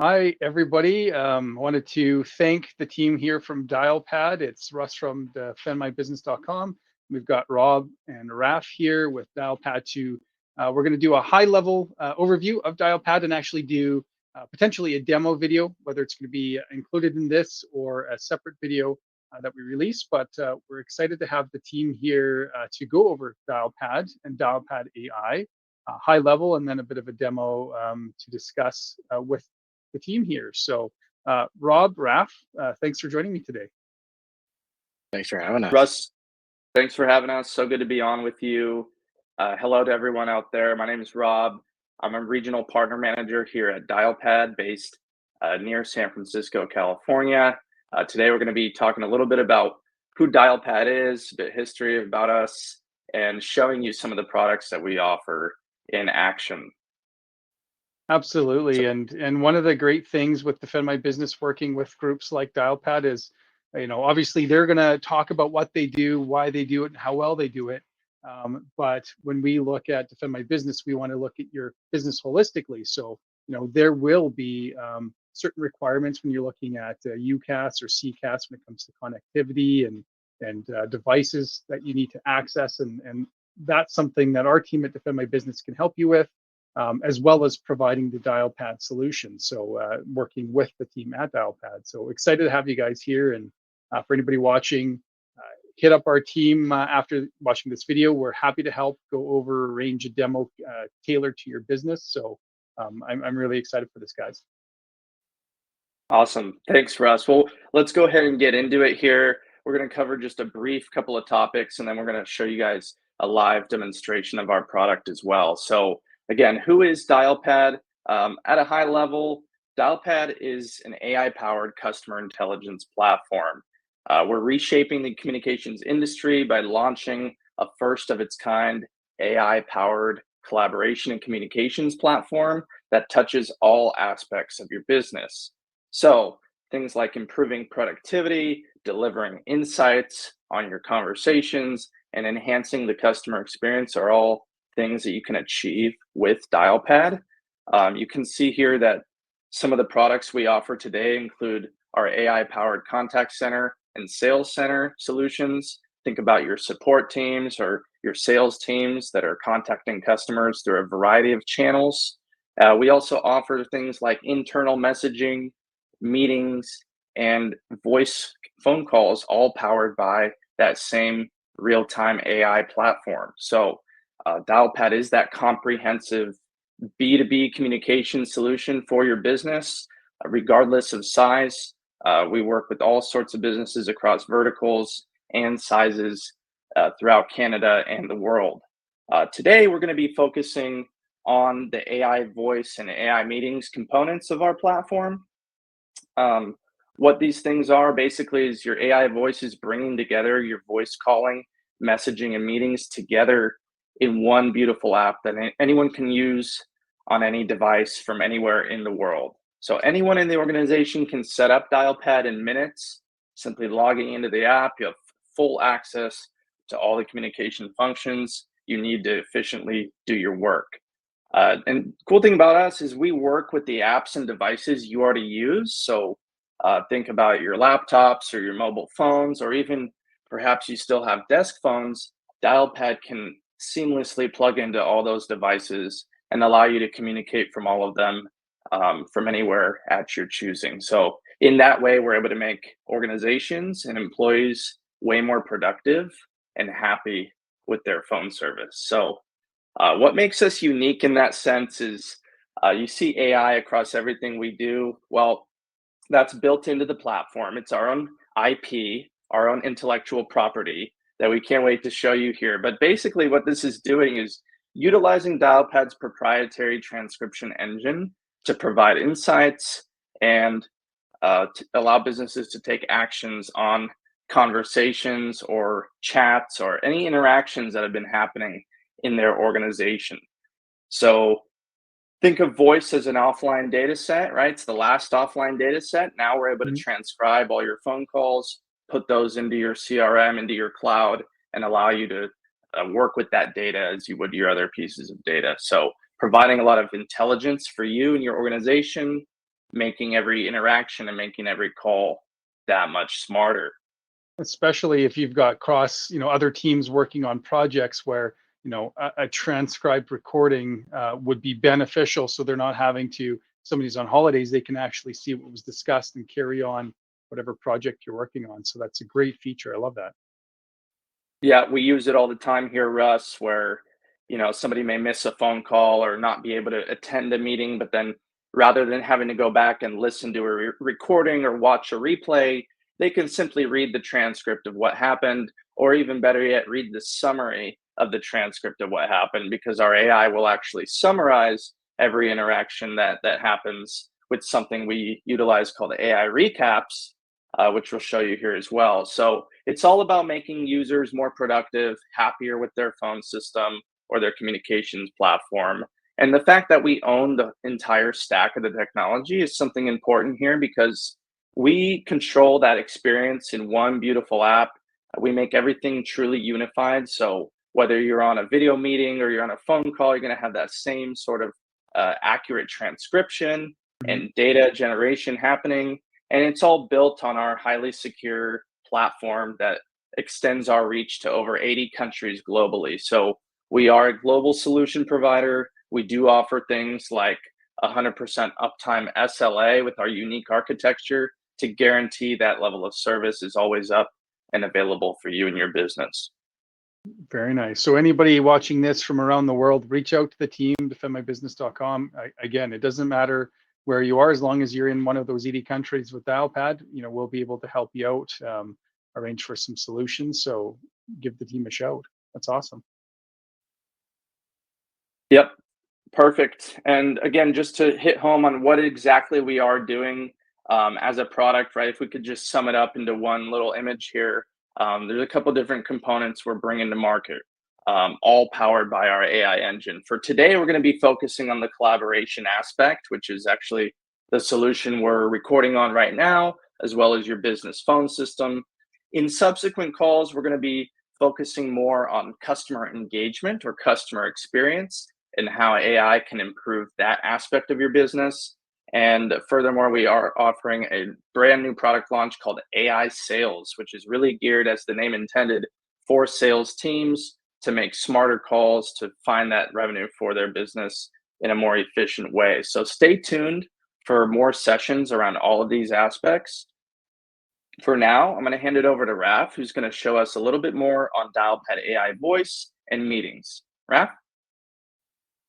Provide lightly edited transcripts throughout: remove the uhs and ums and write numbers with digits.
Hi, everybody. Wanted to thank the team here from Dialpad. It's Russ from defendmybusiness.com. We've got Rob and Raf here with Dialpad to, we're going to do a high level overview of Dialpad and actually do potentially a demo video, whether it's going to be included in this or a separate video that we release. But we're excited to have the team here to go over Dialpad and Dialpad AI, high level, and then a bit of a demo to discuss with the team here. So, Rob, Raf, thanks for joining me today. Thanks for having us. Russ, thanks for having us. So good to be on with you. Hello to everyone out there. My name is Rob. I'm a regional partner manager here at Dialpad, based near San Francisco, California. Today, we're going to be talking a little bit about who Dialpad is, a bit of history about us, and showing you some of the products that we offer in action. Absolutely, So, and one of the great things with Defend My Business working with groups like Dialpad is, obviously they're going to talk about what they do, why they do it, and how well they do it. But when we look at Defend My Business, we want to look at your business holistically. So, there will be certain requirements when you're looking at UCaaS or CCaaS when it comes to connectivity and devices that you need to access, and that's something that our team at Defend My Business can help you with, as well as providing the Dialpad solution. So working with the team at Dialpad. So excited to have you guys here. And for anybody watching, hit up our team after watching this video. We're happy to help go over a range of demo tailored to your business. So I'm really excited for this, guys. awesome. Thanks, Russ. Well, let's go ahead and get into it here. We're going to cover just a brief couple of topics, and then we're going to show you guys a live demonstration of our product as well. So, again, who is Dialpad? At a high level, Dialpad is an AI-powered customer intelligence platform. We're reshaping the communications industry by launching a first-of-its-kind AI-powered collaboration and communications platform that touches all aspects of your business. So, things like improving productivity, delivering insights on your conversations, and enhancing the customer experience are all things that you can achieve with Dialpad. You can see here that some of the products we offer today include our AI-powered contact center and sales center solutions. Think about your support teams or your sales teams that are contacting customers through a variety of channels. We also offer things like internal messaging, meetings, and voice phone calls, all powered by that same real-time AI platform. So Dialpad is that comprehensive B2B communication solution for your business, regardless of size. We work with all sorts of businesses across verticals and sizes throughout Canada and the world. Today, we're going to be focusing on the AI voice and AI meetings components of our platform. What these things are basically is your AI voice is bringing together your voice calling, messaging, and meetings together in one beautiful app that anyone can use on any device from anywhere in the world. So anyone in the organization can set up Dialpad in minutes, simply logging into the app. You have full access to all the communication functions you need to efficiently do your work. And cool thing about us is we work with the apps and devices you already use. So think about your laptops or your mobile phones, or even perhaps you still have desk phones. Dialpad can seamlessly plug into all those devices and allow you to communicate from all of them from anywhere at your choosing. So in that way, we're able to make organizations and employees way more productive and happy with their phone service. So what makes us unique in that sense is you see AI across everything we do. Well, that's built into the platform. It's our own IP, our own intellectual property that we can't wait to show you here. But basically, what this is doing is utilizing Dialpad's proprietary transcription engine to provide insights and to allow businesses to take actions on conversations or chats or any interactions that have been happening in their organization. So think of voice as an offline data set, right? It's the last offline data set. Now we're able to Mhm. transcribe all your phone calls, put those into your CRM, into your cloud, and allow you to work with that data as you would your other pieces of data. So providing a lot of intelligence for you and your organization, making every interaction and making every call that much smarter. Especially if you've got other teams working on projects where a transcribed recording would be beneficial, so they're not having to, somebody's on holidays, they can actually see what was discussed and carry on whatever project you're working on. So that's a great feature. I love that. Yeah, we use it all the time here, Russ, where, somebody may miss a phone call or not be able to attend a meeting, but then rather than having to go back and listen to a recording or watch a replay, they can simply read the transcript of what happened, or even better yet, read the summary of the transcript of what happened, because our AI will actually summarize every interaction that happens with something we utilize called AI recaps, which we'll show you here as well. So it's all about making users more productive, happier with their phone system or their communications platform. And the fact that we own the entire stack of the technology is something important here, because we control that experience in one beautiful app. We make everything truly unified. So whether you're on a video meeting or you're on a phone call, you're going to have that same sort of accurate transcription Mhm. and data generation happening. And it's all built on our highly secure platform that extends our reach to over 80 countries globally. So we are a global solution provider. We do offer things like 100% uptime SLA with our unique architecture to guarantee that level of service is always up and available for you and your business. Very nice. So anybody watching this from around the world, reach out to the team, defendmybusiness.com. Again, it doesn't matter where you are, as long as you're in one of those 80 countries with Dialpad, we'll be able to help you out, arrange for some solutions. So give the team a shout. That's awesome. Yep. Perfect. And again, just to hit home on what exactly we are doing as a product, right? If we could just sum it up into one little image here, there's a couple different components we're bringing to market, all powered by our AI engine. For today, we're going to be focusing on the collaboration aspect, which is actually the solution we're recording on right now, as well as your business phone system. In subsequent calls, we're going to be focusing more on customer engagement or customer experience and how AI can improve that aspect of your business. And furthermore, we are offering a brand new product launch called AI Sales, which is really geared, as the name intended, for sales teams to make smarter calls to find that revenue for their business in a more efficient way. So stay tuned for more sessions around all of these aspects. For now, I'm going to hand it over to Raf, who's going to show us a little bit more on Dialpad AI voice and meetings. Raf?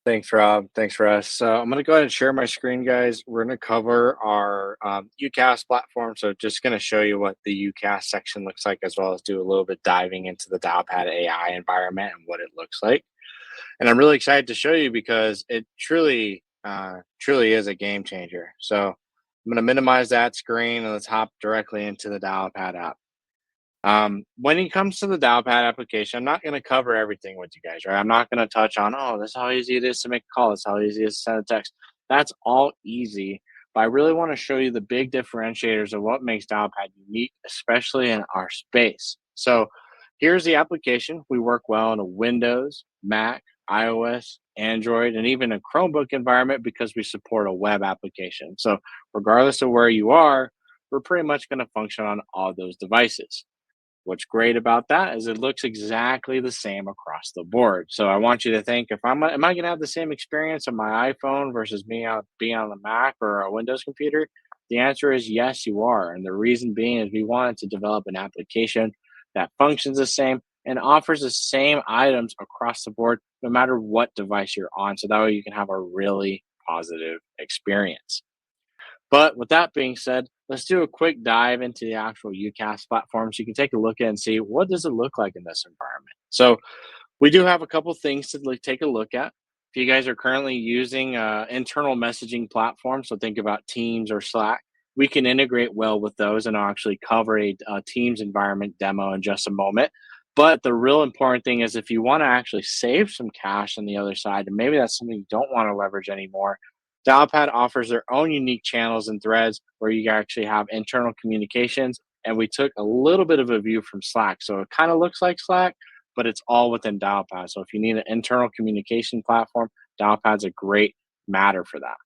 Thanks, Rob. Thanks, Russ. So I'm going to go ahead and share my screen, guys. We're going to cover our UCaaS platform. So just going to show you what the UCaaS section looks like, as well as do a little bit diving into the Dialpad AI environment and what it looks like. And I'm really excited to show you because it truly is a game changer. So I'm going to minimize that screen and let's hop directly into the Dialpad app. When it comes to the Dialpad application, I'm not going to cover everything with you guys, right? I'm not going to touch on, oh, that's how easy it is to make a call. That's how easy it is to send a text. That's all easy. But I really want to show you the big differentiators of what makes Dialpad unique, especially in our space. So here's the application. We work well in a Windows, Mac, iOS, Android, and even a Chromebook environment because we support a web application. So regardless of where you are, we're pretty much going to function on all those devices. What's great about that is it looks exactly the same across the board. So I want you to think, if am I going to have the same experience on my iPhone versus me being on the Mac or a Windows computer? The answer is yes, you are. And the reason being is we wanted to develop an application that functions the same and offers the same items across the board, no matter what device you're on. So that way you can have a really positive experience. But with that being said, let's do a quick dive into the actual UCaaS platform so you can take a look at and see what does it look like in this environment. So we do have a couple things to take a look at. If you guys are currently using internal messaging platforms, so think about Teams or Slack, we can integrate well with those, and I'll actually cover a Teams environment demo in just a moment. But the real important thing is if you want to actually save some cash on the other side, and maybe that's something you don't want to leverage anymore, Dialpad offers their own unique channels and threads where you actually have internal communications. And we took a little bit of a view from Slack. So it kind of looks like Slack, but it's all within Dialpad. So if you need an internal communication platform, Dialpad's a great matter for that.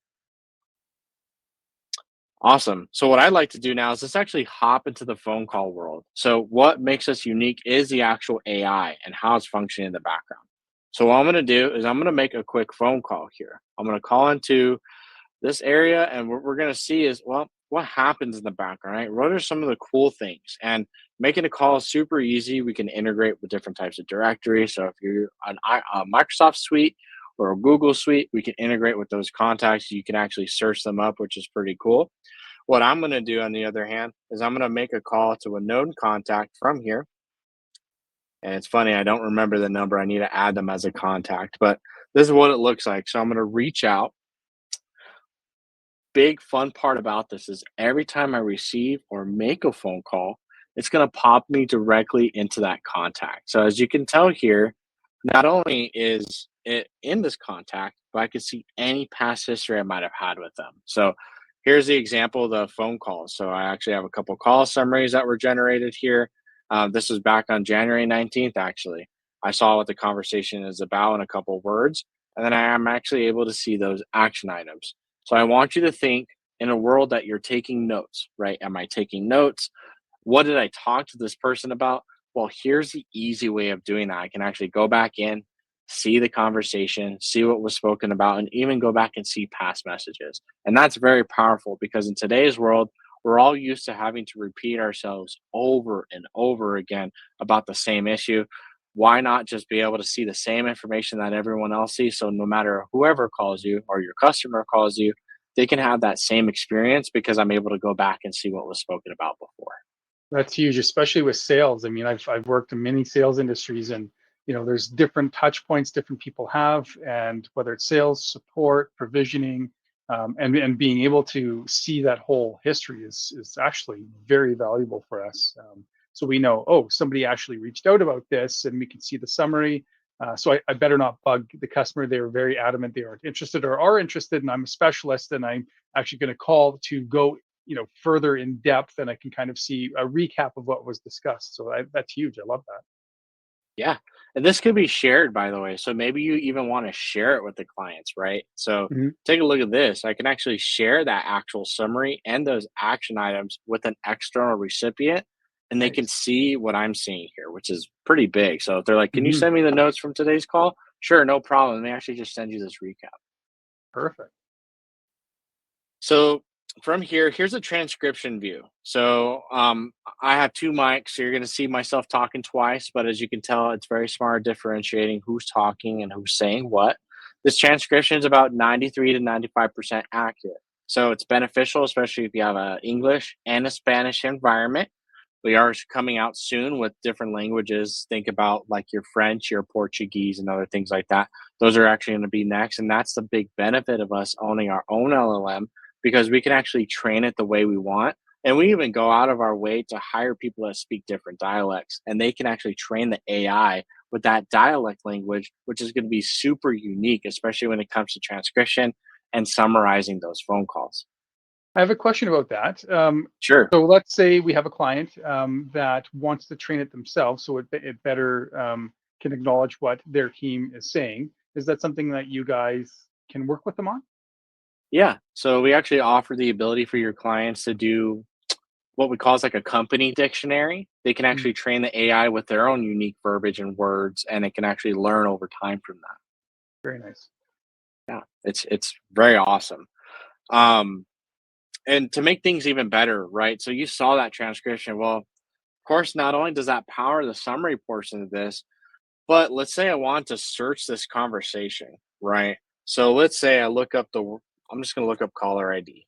Awesome. So what I'd like to do now is let's actually hop into the phone call world. So what makes us unique is the actual AI and how it's functioning in the background. So what I'm going to do is I'm going to make a quick phone call here. I'm going to call into this area, and what we're going to see is, well, what happens in the background, right? What are some of the cool things? And making a call is super easy. We can integrate with different types of directories. So if you're on a Microsoft suite or a Google suite, we can integrate with those contacts. You can actually search them up, which is pretty cool. What I'm going to do, on the other hand, is I'm going to make a call to a known contact from here. And it's funny, I don't remember the number. I need to add them as a contact, but this is what it looks like. So I'm going to reach out. Big fun part about this is every time I receive or make a phone call, it's going to pop me directly into that contact. So as you can tell here, not only is it in this contact, but I can see any past history I might have had with them. So here's the example of the phone call. So I actually have a couple call summaries that were generated here. This was back on January 19th, actually. I saw what the conversation is about in a couple words, and then I am actually able to see those action items. So I want you to think in a world that you're taking notes, right? Am I taking notes? What did I talk to this person about? Well, here's the easy way of doing that. I can actually go back in, see the conversation, see what was spoken about, and even go back and see past messages. And that's very powerful because in today's world, we're all used to having to repeat ourselves over and over again about the same issue. Why not just be able to see the same information that everyone else sees? So no matter whoever calls you or your customer calls you, they can have that same experience because I'm able to go back and see what was spoken about before. That's huge, especially with sales. I mean, I've worked in many sales industries, and there's different touch points different people have, and whether it's sales, support, provisioning, and being able to see that whole history is actually very valuable for us. So we know, oh, somebody actually reached out about this, and we can see the summary. So I better not bug the customer. They were very adamant they aren't interested or are interested, and I'm a specialist, and I'm actually going to call to go further in depth, and I can kind of see a recap of what was discussed. So that's huge. I love that. Yeah. And this could be shared, by the way. So maybe you even want to share it with the clients, right? So Mhm. take a look at this. I can actually share that actual summary and those action items with an external recipient, and they can Nice. see what I'm seeing here, which is pretty big. So if they're like, can you Mhm. send me the notes from today's call? Sure, no problem. Let me actually just send you this recap. Perfect. So from here, here's a transcription view. So I have two mics, so you're going to see myself talking twice, but as you can tell, it's very smart differentiating who's talking and who's saying what. This transcription is about 93 to 95% accurate. So it's beneficial, especially if you have a English and a Spanish environment. We are coming out soon with different languages. Think about like your French, your Portuguese, and other things like that. Those are actually going to be next. And that's the big benefit of us owning our own LLM because we can actually train it the way we want. And we even go out of our way to hire people that speak different dialects, and they can actually train the AI with that dialect language, which is going to be super unique, especially when it comes to transcription and summarizing those phone calls. I have a question about that. Sure. So let's say we have a client that wants to train it themselves, so it better can acknowledge what their team is saying. Is that something that you guys can work with them on? Yeah. So we actually offer the ability for your clients to do what we call is like a company dictionary. They can Mm, actually train the AI with their own unique verbiage and words, and it can actually learn over time from that. very nice. Yeah, it's very awesome. Um, and to make things even better, right? So you saw that transcription. Well, of course, not only does that power the summary portion of this, but let's say I want to search this conversation, right? So let's say I look up I'm just going to look up caller ID.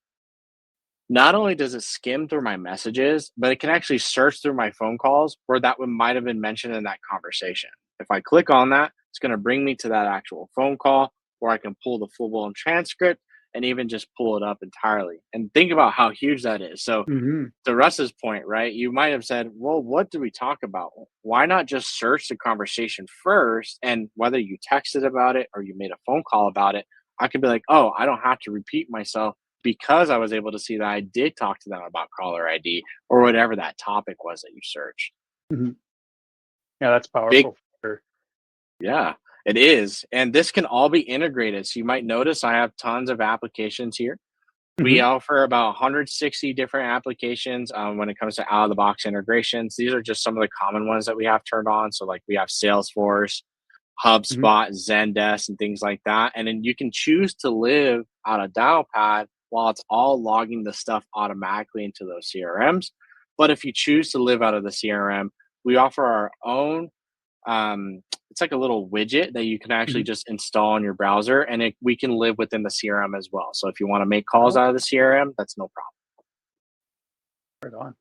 Not only does it skim through my messages, but it can actually search through my phone calls where that one might have been mentioned in that conversation. If I click on that, it's going to bring me to that actual phone call where I can pull the full blown transcript and even just pull it up entirely. And think about how huge that is. So, Hmm. to Russ's point, right? You might have said, well, what do we talk about? Why not just search the conversation first? And whether you texted about it or you made a phone call about it, I could be like, oh, I don't have to repeat myself because I was able to see that I did talk to them about caller ID or whatever that topic was that you searched. Hmm. Yeah, that's Big, powerful for sure. yeah, it is. And this can all be integrated. So you might notice I have tons of applications here. We Mhm. offer about 160 different applications when it comes to out of the box integrations. These are just some of the common ones that we have turned on. So, like, we have Salesforce, Mhm. HubSpot, Zendesk, and things like that. And then you can choose to live out of Dialpad while it's all logging the stuff automatically into those CRMs. But if you choose to live out of the CRM, we offer our own. It's like a little widget that you can actually Mhm. just install on your browser, and we can live within the CRM as well. So if you want to make calls Oh, out of the CRM, that's no problem. right on.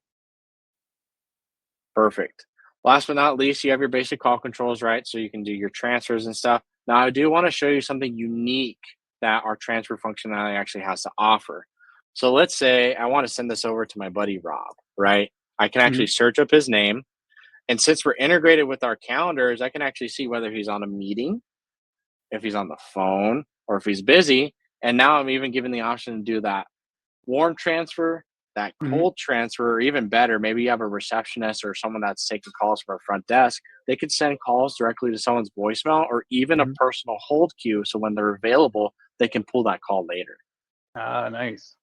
Perfect. Last but not least, you have your basic call controls, right? So you can do your transfers and stuff. Now, I do want to show you something unique that our transfer functionality actually has to offer. So let's say I want to send this over to my buddy Rob, right? I can actually Mhm. search up his name. And since we're integrated with our calendars, I can actually see whether he's on a meeting, if he's on the phone, or if he's busy. And now I'm even given the option to do that warm transfer, that Mhm. cold transfer, or even better, maybe you have a receptionist or someone that's taking calls from a front desk. They could send calls directly to someone's voicemail or even a Mhm. personal hold queue. So when they're available, they can pull that call later. Ah, nice.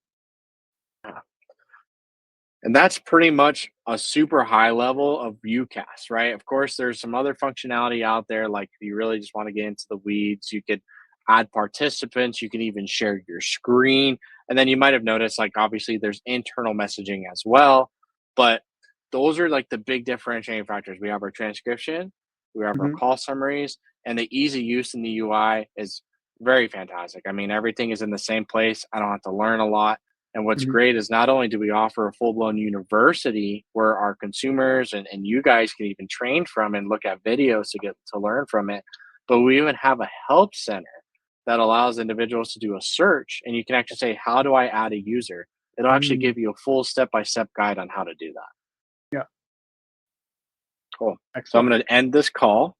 And that's pretty much a super high level of UCaaS, right? Of course, there's some other functionality out there. Like if you really just want to get into the weeds, you could add participants, you can even share your screen. And then you might have noticed, like, obviously, there's internal messaging as well. But those are like the big differentiating factors. We have our transcription, we have our Mhm. call summaries, and the easy use in the UI is very fantastic. I mean, everything is in the same place. I don't have to learn a lot, and what's Mhm. great is not only do we offer a full blown university where our consumers and you guys can even train from and look at videos to get to learn from it, but we even have a help center that allows individuals to do a search and you can actually say, how do I add a user? It'll actually Mm. give you a full step by step guide on how to do that. Yeah, Cool. So I'm excellent. going to end this call.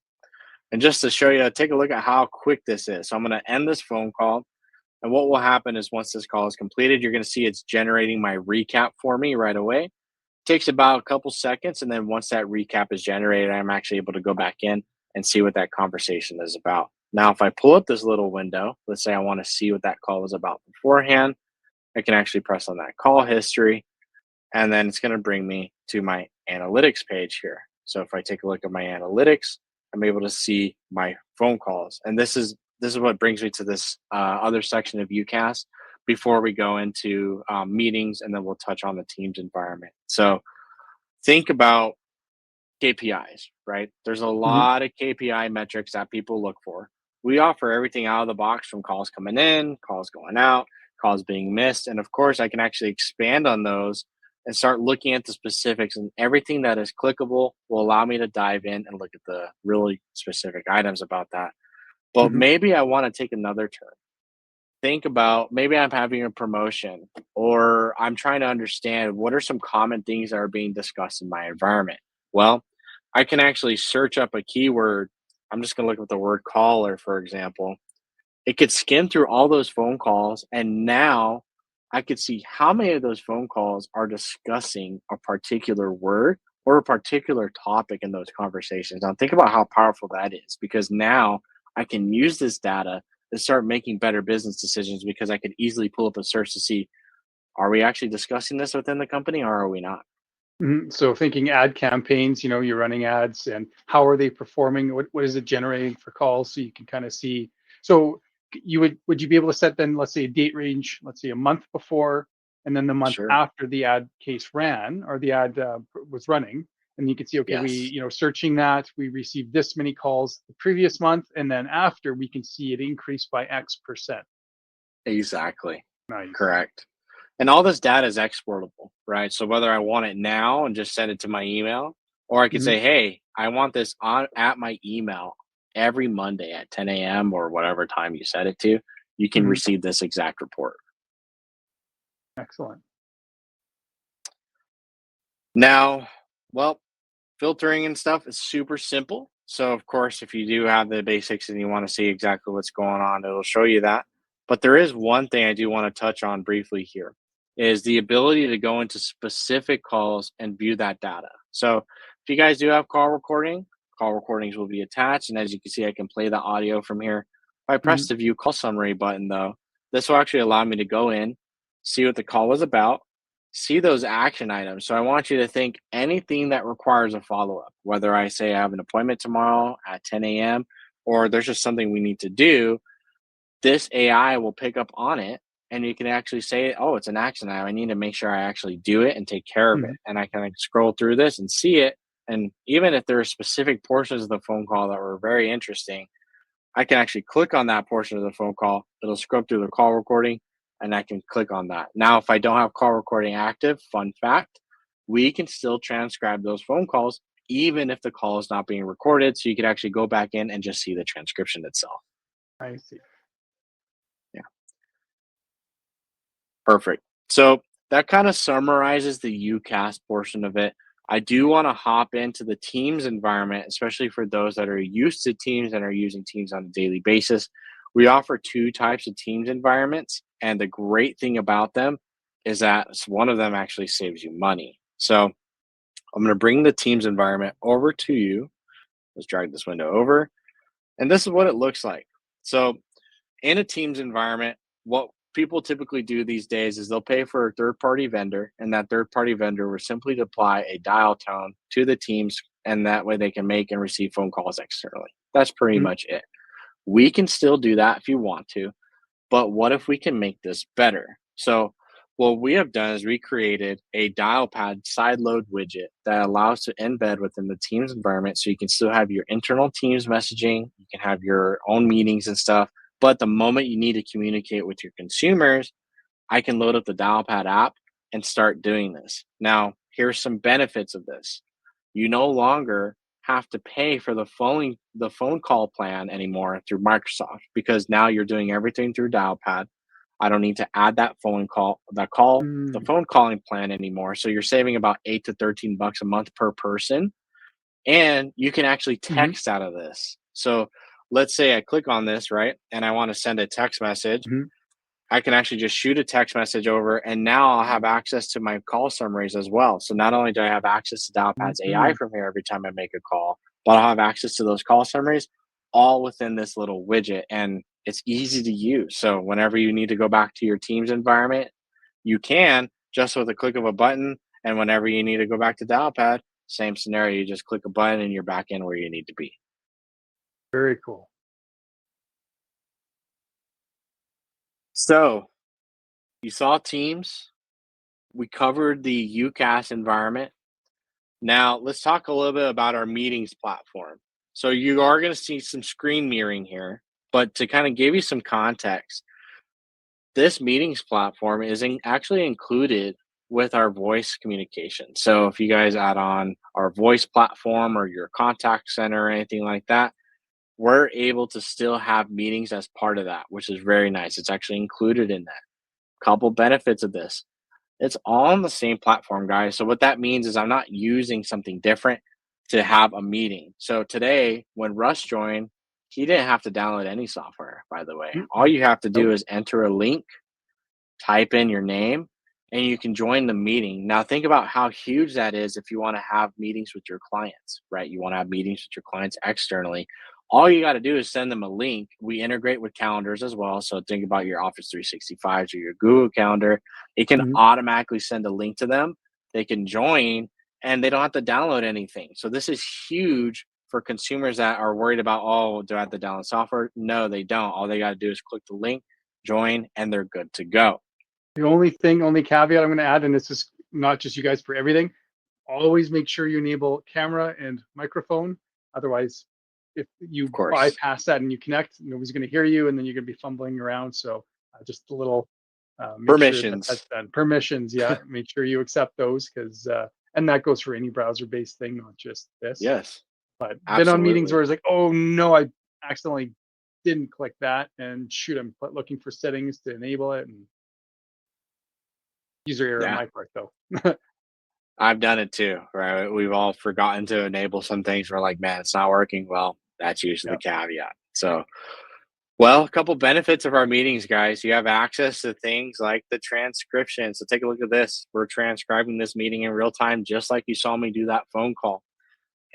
And just to show you, take a look at how quick this is. So I'm going to end this phone call. And what will happen is once this call is completed, you're going to see it's generating my recap for me right away. Takes about a couple seconds, and then once that recap is generated, I'm actually able to go back in and see what that conversation is about. Now, if I pull up this little window, let's say I want to see what that call was about beforehand, I can actually press on that call history, and then it's going to bring me to my analytics page here. So if I take a look at my analytics, I'm able to see my phone calls, and this is what brings me to this other section of UCAS before we go into meetings, and then we'll touch on the Teams environment. So think about KPIs, right? There's a Mhm. lot of KPI metrics that people look for. We offer everything out of the box from calls coming in, calls going out, calls being missed. And of course, I can actually expand on those and start looking at the specifics, and everything that is clickable will allow me to dive in and look at the really specific items about that. But Mhm. maybe I want to take another turn. Think about maybe I'm having a promotion or I'm trying to understand what are some common things that are being discussed in my environment. Well, I can actually search up a keyword. I'm just going to look at the word caller, for example. It could skim through all those phone calls, and now I could see how many of those phone calls are discussing a particular word or a particular topic in those conversations. Now, think about how powerful that is because now I can use this data to start making better business decisions because I could easily pull up a search to see, are we actually discussing this within the company or are we not? Mhm. So thinking ad campaigns, you're running ads and how are they performing? What is it generating for calls? So you can kind of see. So would you be able to set then, let's say a date range, let's say a month before, and then the month Sure. after the ad case ran or the ad was running, and you can see, okay, Yes, searching that, we received this many calls the previous month, and then after we can see it increase by X%. exactly. Nice. Correct. And all this data is exportable, right? So whether I want it now and just send it to my email, or I could Mhm. say, hey, I want this on at my email every Monday at 10 a.m. or whatever time you set it to, you can Mhm. receive this exact report. Excellent. Now, well, filtering and stuff is super simple. So, of course, if you do have the basics and you want to see exactly what's going on, it'll show you that. But there is one thing I do want to touch on briefly here is the ability to go into specific calls and view that data. So, if you guys do have call recordings will be attached. And as you can see, I can play the audio from here. If I press Mhm. the view call summary button, though, this will actually allow me to go in, see what the call was about, see those action items. So I want you to think anything that requires a follow up, whether I say I have an appointment tomorrow at 10 a.m. or there's just something we need to do, this AI will pick up on it and you can actually say, oh, it's an action item. I need to make sure I actually do it and take care of it. Mhm. And I can like scroll through this and see it. And even if there are specific portions of the phone call that were very interesting, I can actually click on that portion of the phone call. It'll scrub through the call recording and I can click on that. Now, if I don't have call recording active, fun fact, we can still transcribe those phone calls even if the call is not being recorded. So you could actually go back in and just see the transcription itself. I see. Yeah. Perfect. So that kind of summarizes the UCaaS portion of it. I do want to hop into the Teams environment, especially for those that are used to Teams and are using Teams on a daily basis. We offer two types of Teams environments, and the great thing about them is that one of them actually saves you money. So I'm going to bring the Teams environment over to you. Let's drag this window over, and this is what it looks like. So in a Teams environment, what people typically do these days is they'll pay for a third party vendor, and that third party vendor will simply apply a dial tone to the Teams, and that way they can make and receive phone calls externally. That's pretty Mhm. much it. We can still do that if you want to, but what if we can make this better? So, what we have done is we created a Dialpad side load widget that allows to embed within the Teams environment so you can still have your internal Teams messaging, you can have your own meetings and stuff. But the moment you need to communicate with your consumers, I can load up the Dialpad app and start doing this. Now, here's some benefits of this. You no longer have to pay for the phone call plan anymore through Microsoft because now you're doing everything through Dialpad. I don't need to add the Mm. phone calling plan anymore. So you're saving about 8 to 13 bucks a month per person, and you can actually Mhm. text out of this. So let's say I click on this, right? And I want to send a text message. Mhm. I can actually just shoot a text message over, and now I'll have access to my call summaries as well. So not only do I have access to Dialpad's AI Mhm. from here every time I make a call, but I'll have access to those call summaries all within this little widget, and it's easy to use. So whenever you need to go back to your Teams environment, you can just with a click of a button. And whenever you need to go back to Dialpad, same scenario. You just click a button and you're back in where you need to be. Very cool. So you saw Teams. We covered the UCaaS environment. Now, let's talk a little bit about our meetings platform. So, you are going to see some screen mirroring here, but to kind of give you some context, this meetings platform is actually included with our voice communication. So, if you guys add on our voice platform or your contact center or anything like that, we're able to still have meetings as part of that, which is very nice. It's actually included in that. Couple benefits of this: it's all on the same platform, guys. So what that means is I'm not using something different to have a meeting. So today, when Russ joined, he didn't have to download any software, by the way. All Mm-mm. you have to do Nope. is enter a link, type in your name, and you can join the meeting. Now, think about how huge that is if you want to have meetings with your clients, right? You want to have meetings with your clients externally. All you got to do is send them a link. We integrate with calendars as well. So think about your Office 365s or your Google Calendar. It can Mhm. automatically send a link to them. They can join and they don't have to download anything. So this is huge for consumers that are worried about, oh, do I have to download software? No, they don't. All they got to do is click the link, join, and they're good to go. The only caveat I'm going to add, and this is not just you guys for everything, always make sure you enable camera and microphone. Otherwise, if you Of course. bypass that and you connect, nobody's going to hear you, and then you're going to be fumbling around. So just a little make sure that Permissions. that's done. Permissions, yeah, make sure you accept those because, and that goes for any browser-based thing, not just this. Yes, But been on meetings absolutely. where it's like, oh no, I accidentally didn't click that, and shoot, I'm looking for settings to enable it, and user error on Yeah, my part though. I've done it too, right? We've all forgotten to enable some things. We're like, man, it's not working. Well, that's usually Yeah. the caveat. So, well, a couple benefits of our meetings, guys. You have access to things like the transcription. So take a look at this. We're transcribing this meeting in real time, just like you saw me do that phone call.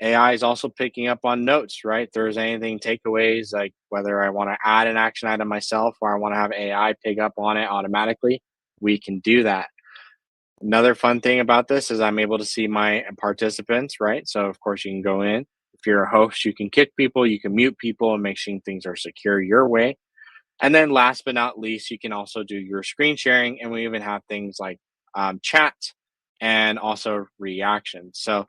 AI is also picking up on notes, right? If there's anything takeaways, like whether I want to add an action item myself or I want to have AI pick up on it automatically, we can do that. Another fun thing about this is I'm able to see my participants, right? So of course you can go in. If you're a host, you can kick people, you can mute people, and make sure things are secure your way. And then last but not least, you can also do your screen sharing, and we even have things like chat and also reactions. So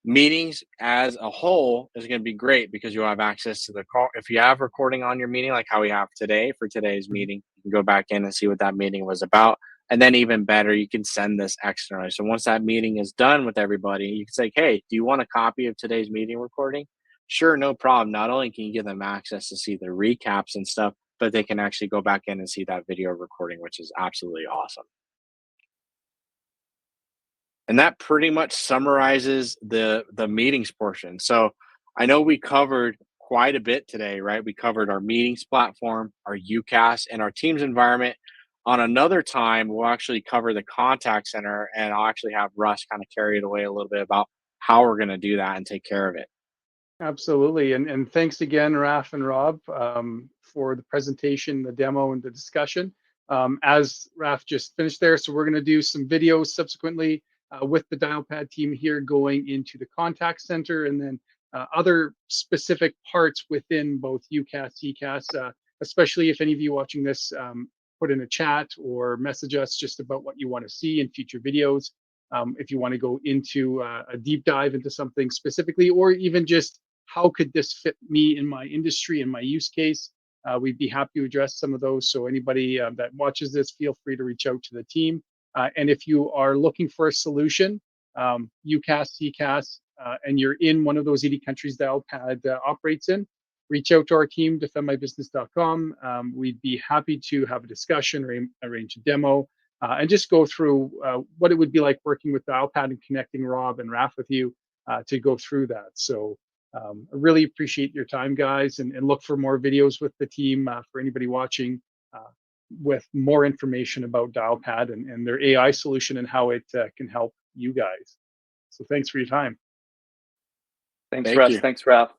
meetings as a whole is going to be great because you'll have access to the call. If you have recording on your meeting, like how we have today for today's meeting, you can go back in and see what that meeting was about. And then even better, you can send this externally. So once that meeting is done with everybody, you can say, hey, do you want a copy of today's meeting recording? Sure, no problem. Not only can you give them access to see the recaps and stuff, but they can actually go back in and see that video recording, which is absolutely awesome. And that pretty much summarizes the meetings portion. So I know we covered quite a bit today, right? We covered our meetings platform, our UCaaS, and our Teams environment. On another time, we'll actually cover the contact center, and I'll actually have Russ kind of carry it away a little bit about how we're going to do that and take care of it. Absolutely. And thanks again, Raf and Rob, for the presentation, the demo, and the discussion. As Raf just finished there, so we're going to do some videos subsequently with the Dialpad team here going into the contact center, and then other specific parts within both UCaaS, CCaaS, especially if any of you watching this put in a chat or message us just about what you want to see in future videos. If you want to go into a deep dive into something specifically, or even just how could this fit me in my industry and my use case, we'd be happy to address some of those. So anybody that watches this, feel free to reach out to the team. And if you are looking for a solution, UCaaS, CCaaS, and you're in one of those 80 countries Dialpad operates in, reach out to our team, defendmybusiness.com. We'd be happy to have a discussion or arrange a demo. And just go through what it would be like working with Dialpad and connecting Rob and Raf with you to go through that. So I really appreciate your time, guys, and look for more videos with the team for anybody watching with more information about Dialpad and their AI solution and how it can help you guys. So thanks for your time. Thanks, Thank Russ. you. Thanks, Ralph.